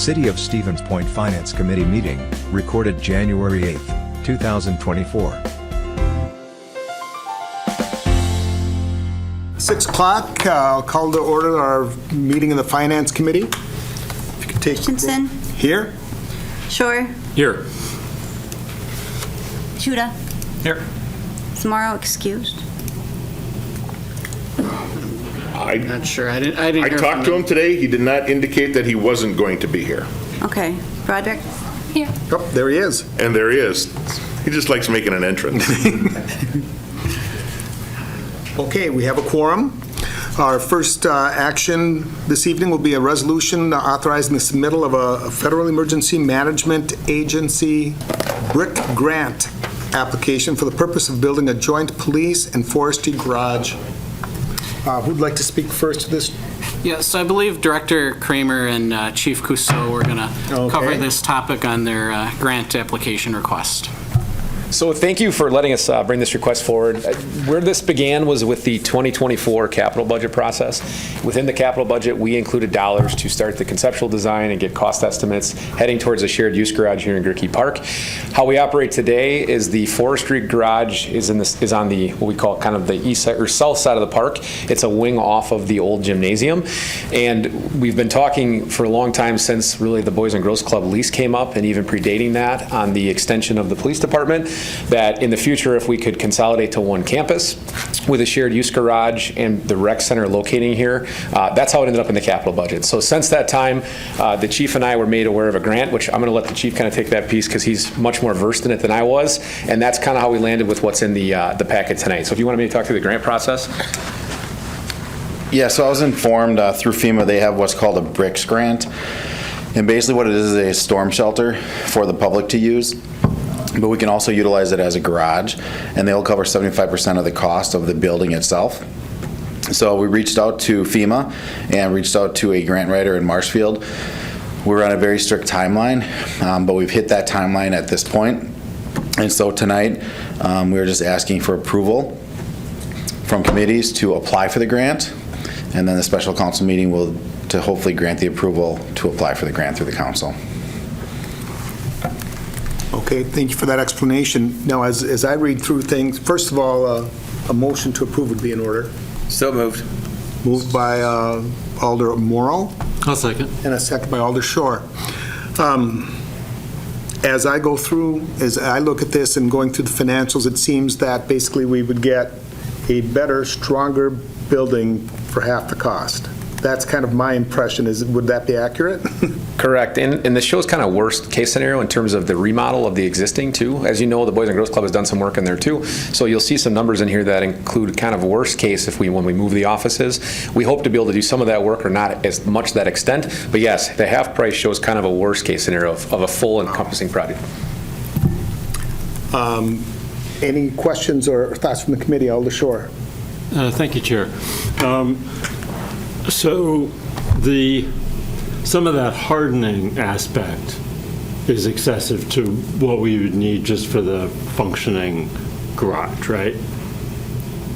City of Stevens Point Finance Committee meeting, recorded January 8, 2024. 6 o'clock, I'll call to order our meeting of the Finance Committee. If you could take Christensen. Here. Shore. Here. Shuda. Here. Samaro excused. I'm not sure. I didn't I hear talked to him today. He did not indicate that he wasn't going to be here. Okay. Broderick. Here. Oh, there he is. And there he is. He just likes making an entrance. Okay, we have a quorum. Our first action this evening will be a resolution authorizing the submittal of a Federal Emergency Management Agency BRIC grant application for the purpose of building a joint police and forestry garage. Who'd like to speak first to this? Yes, I believe Director Kramer and Chief Cousteau were going to cover this topic on their grant application request. So thank you for letting us bring this request forward. Where this began was with the 2024 capital budget process. Within the capital budget, we included dollars to start the conceptual design and get cost estimates heading towards a shared use garage here in Gerke Park. How we operate today is the forestry garage is on the what we call kind of the east side or south side of the park. It's a wing off of the old gymnasium, and we've been talking for a long time since really the Boys and Girls Club lease came up, and even predating that on the extension of the police department, that in the future, if we could consolidate to one campus with a shared use garage and the rec center locating here, that's how it ended up in the capital budget. So since that time, the chief and I were made aware of a grant, which I'm going to let the chief kind of take that piece because he's much more versed in it than I was, and that's kind of how we landed with what's in the packet tonight. So if you wanted me to talk through the grant process. Yeah, so I was informed through FEMA they have what's called a BRICS grant, and basically what it is a storm shelter for the public to use. But we can also utilize it as a garage, and they'll cover 75% of the cost of the building itself. So we reached out to FEMA and reached out to a grant writer in Marshfield. We're on a very strict timeline, but we've hit that timeline at this point. And so tonight, we're just asking for approval from committees to apply for the grant, and then the special council meeting will to hopefully grant the approval to apply for the grant through the council. Okay, thank you for that explanation. Now, as I read through things, first of all, a motion to approve would be in order. So moved. Moved by Alder Morrow. I'll second. And a second by Alder Shore. As I go through, as I look at this and going through the financials, it seems that basically we would get a better, stronger building for half the cost. That's kind of my impression. Would that be accurate? Correct, and this shows kind of worst case scenario in terms of the remodel of the existing too. As you know, the Boys and Girls Club has done some work in there too. So you'll see some numbers in here that include kind of worst case when we move the offices. We hope to be able to do some of that work or not as much to that extent. But yes, the half price shows kind of a worst case scenario of a full encompassing project. Any questions or thoughts from the committee? Alder Shore. Thank you, Chair. So some of that hardening aspect is excessive to what we would need just for the functioning garage, right?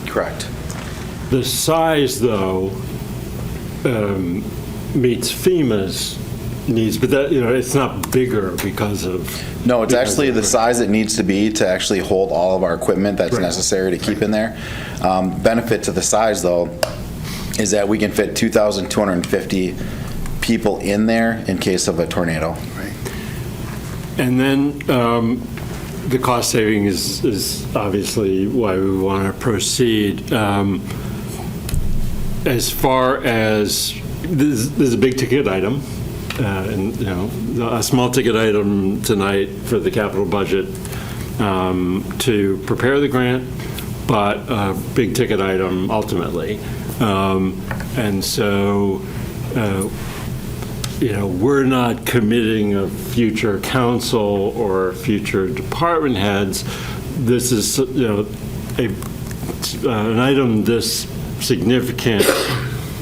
Correct. The size, though, meets FEMA's needs, but that, it's not bigger because of... No, it's actually the size it needs to be to actually hold all of our equipment that's necessary to keep in there. Benefit to the size, though, is that we can fit 2,250 people in there in case of a tornado. Right. And then the cost saving is obviously why we want to proceed. As far as this is a big ticket item, and a small ticket item tonight for the capital budget to prepare the grant, but a big ticket item ultimately. And so, we're not committing a future council or future department heads. This is, an item this significant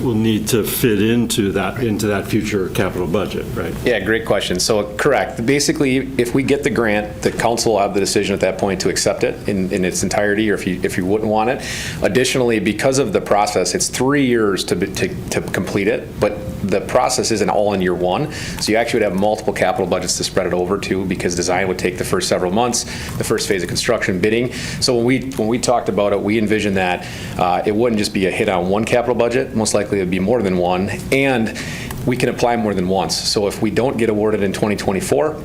will need to fit into that future capital budget, right? Yeah, great question. So, correct. Basically, if we get the grant, the council will have the decision at that point to accept it in its entirety, or if you wouldn't want it. Additionally, because of the process, it's 3 years to complete it, but the process isn't all in year one. So you actually would have multiple capital budgets to spread it over to, because design would take the first several months, the first phase of construction, bidding. So when we talked about it, we envisioned that it wouldn't just be a hit on one capital budget. Most likely it would be more than one, and we can apply more than once. So if we don't get awarded in 2024,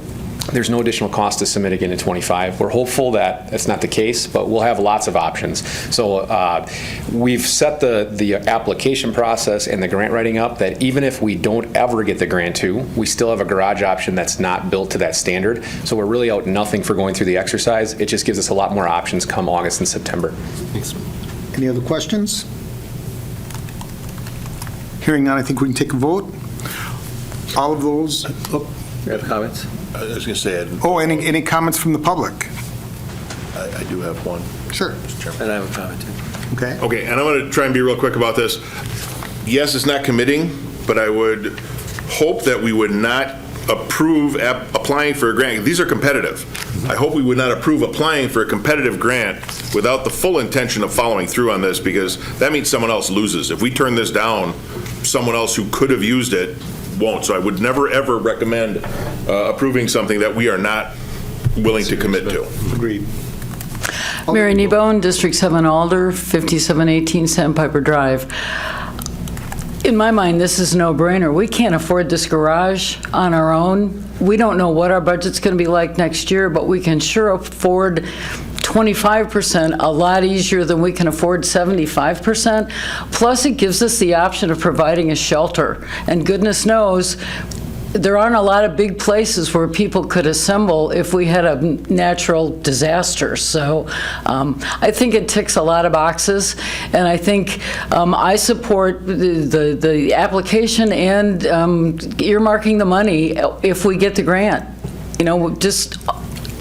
there's no additional cost to submit again in 25. We're hopeful that that's not the case, but we'll have lots of options. So we've set the application process and the grant writing up that even if we don't ever get the grant to, we still have a garage option that's not built to that standard. So we're really out nothing for going through the exercise. It just gives us a lot more options come August and September. Thanks. Any other questions? Hearing none, I think we can take a vote. All of those, You have comments? I was going to say, any comments from the public? I do have one. Sure. Mr. Chairman. And I have a comment, too. Okay. Okay, and I'm going to try and be real quick about this. Yes, it's not committing, but I would hope that we would not approve applying for a grant. These are competitive. I hope we would not approve applying for a competitive grant without the full intention of following through on this, because that means someone else loses. If we turn this down, someone else who could have used it won't. So I would never, ever recommend approving something that we are not willing to commit to. Agreed. Mary Kneebone, District 7 Alder, 5718 Sandpiper Drive. In my mind, this is a no-brainer. We can't afford this garage on our own. We don't know what our budget's going to be like next year, but we can sure afford 25%, a lot easier than we can afford 75%. Plus, it gives us the option of providing a shelter. And goodness knows, there aren't a lot of big places where people could assemble if we had a natural disaster. So I think it ticks a lot of boxes, and I think I support the application and earmarking the money if we get the grant. You know, just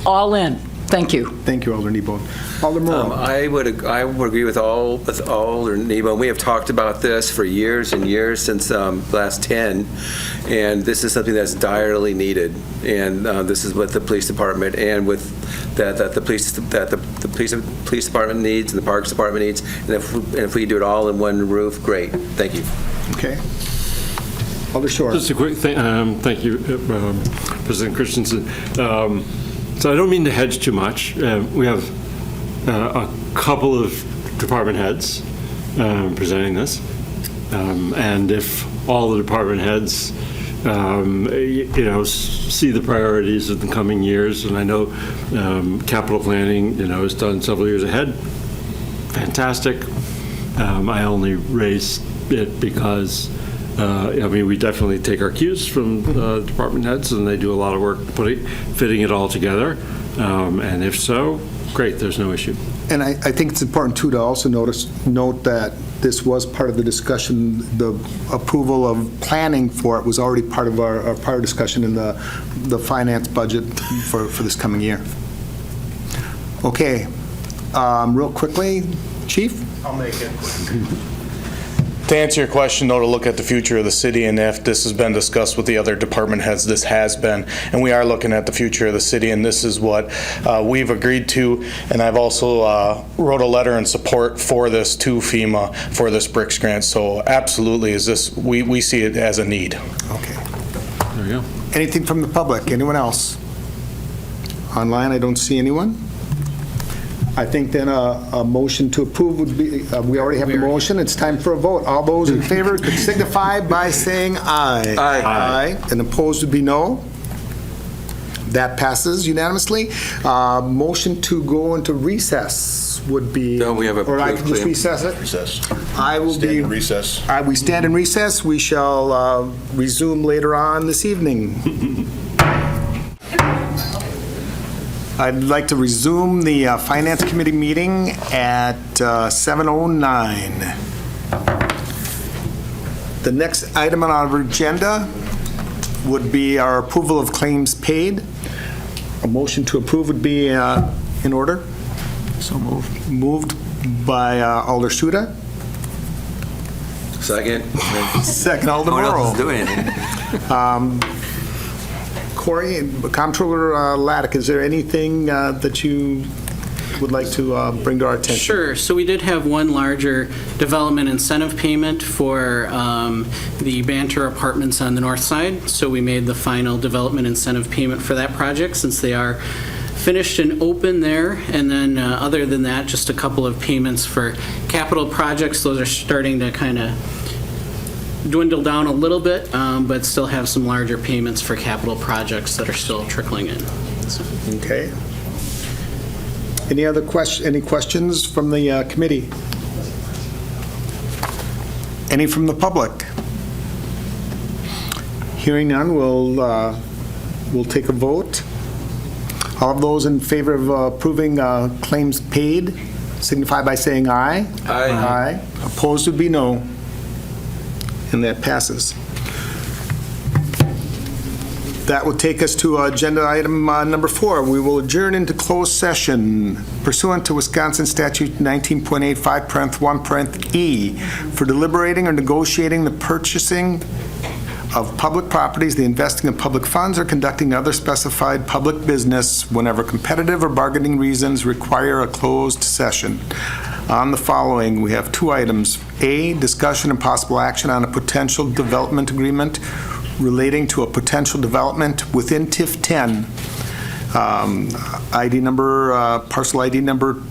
all in. Thank you. Thank you, Alder Kneebone. Alder Morrow. I would agree with Alder Kneebone. We have talked about this for years and years, since last 10, and this is something that's direly needed. And this is what the police department and with that the police department needs and the parks department needs. And if we do it all in one roof, great. Thank you. Okay. Alder Shore. Just a quick thing. Thank you, President Christensen. So I don't mean to hedge too much. We have a couple of department heads presenting this. And if all the department heads, see the priorities of the coming years, and I know capital planning, is done several years ahead, fantastic. I only raised it because we definitely take our cues from department heads, and they do a lot of work fitting it all together. And if so, great, there's no issue. And I think it's important, too, to also note that this was part of the discussion. The approval of planning for it was already part of our prior discussion in the finance budget for this coming year. Okay. Real quickly, Chief? I'll make it. To answer your question, though, to look at the future of the city, and if this has been discussed with the other department heads, this has been, and we are looking at the future of the city, and this is what we've agreed to. And I've also wrote a letter in support for this to FEMA for this BRICS grant. So absolutely, we see it as a need. Okay. There you go. Anything from the public? Anyone else? Online, I don't see anyone. I think then a motion to approve would be, we already have the motion. It's time for a vote. All those in favor could signify by saying aye. Aye. Aye. And opposed would be no. That passes unanimously. Motion to go into recess would be. No, we have a. Or I can just recess it? Recess. I will Stand be. in recess. We stand in recess. We shall resume later on this evening. I'd like to resume the Finance Committee meeting at 7:09. The next item on our agenda would be our approval of claims paid. A motion to approve would be in order. So moved. Moved by Alder Studa. Second. Second, No Alderman one else Morrow. is doing anything. Corey, and Comptroller Laddick, is there anything that you would like to bring to our attention? Sure. So we did have one larger development incentive payment for the Banter Apartments on the north side. So we made the final development incentive payment for that project since they are finished and open there. And then other than that, just a couple of payments for capital projects. Those are starting to kind of dwindle down a little bit, but still have some larger payments for capital projects that are still trickling in. So. Okay. Any other any questions from the committee? Any from the public? Hearing none, we'll take a vote. All of those in favor of approving claims paid signify by saying aye. Aye. Aye. Opposed would be no. And that passes. That will take us to agenda item number 4. We will adjourn into closed session pursuant to Wisconsin Statute 19.85, parent 1, parent E, for deliberating or negotiating the purchasing of public properties, the investing of public funds, or conducting other specified public business whenever competitive or bargaining reasons require a closed session. On the following, we have 2 items. A, discussion and possible action on a potential development agreement relating to a potential development within TIF 10. ID number, parcel ID number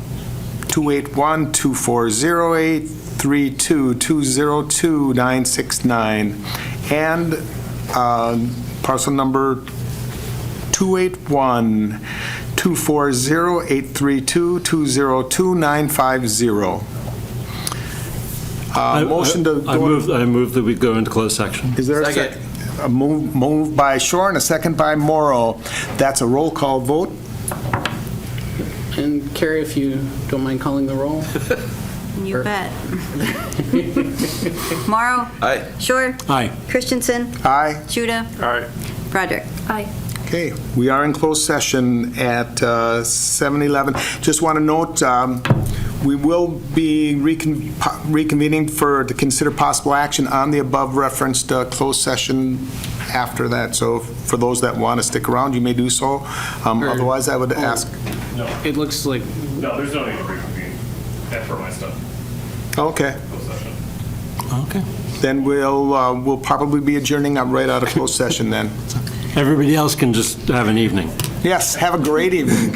281-2408-32-202-969, and parcel number 281-240-832-202-950. Motion to go... I move that we go into closed section. Is there a second? A move by Shore and a second by Morrow. That's a roll call vote. And Carrie, if you don't mind calling the roll. You bet. Morrow? Aye. Shore? Aye. Christensen? Aye. Judah? Aye. Broderick? Aye. Okay, we are in closed session at 7:11. Just want to note, we will be reconvening to consider possible action on the above referenced closed session after that. So for those that want to stick around, you may do so. Otherwise, I would ask. No. It looks like... No, there's no need to reconvene. That's for my stuff. Okay. Closed session. Okay. Then we'll probably be adjourning right out of closed session then. Everybody else can just have an evening. Yes, have a great evening.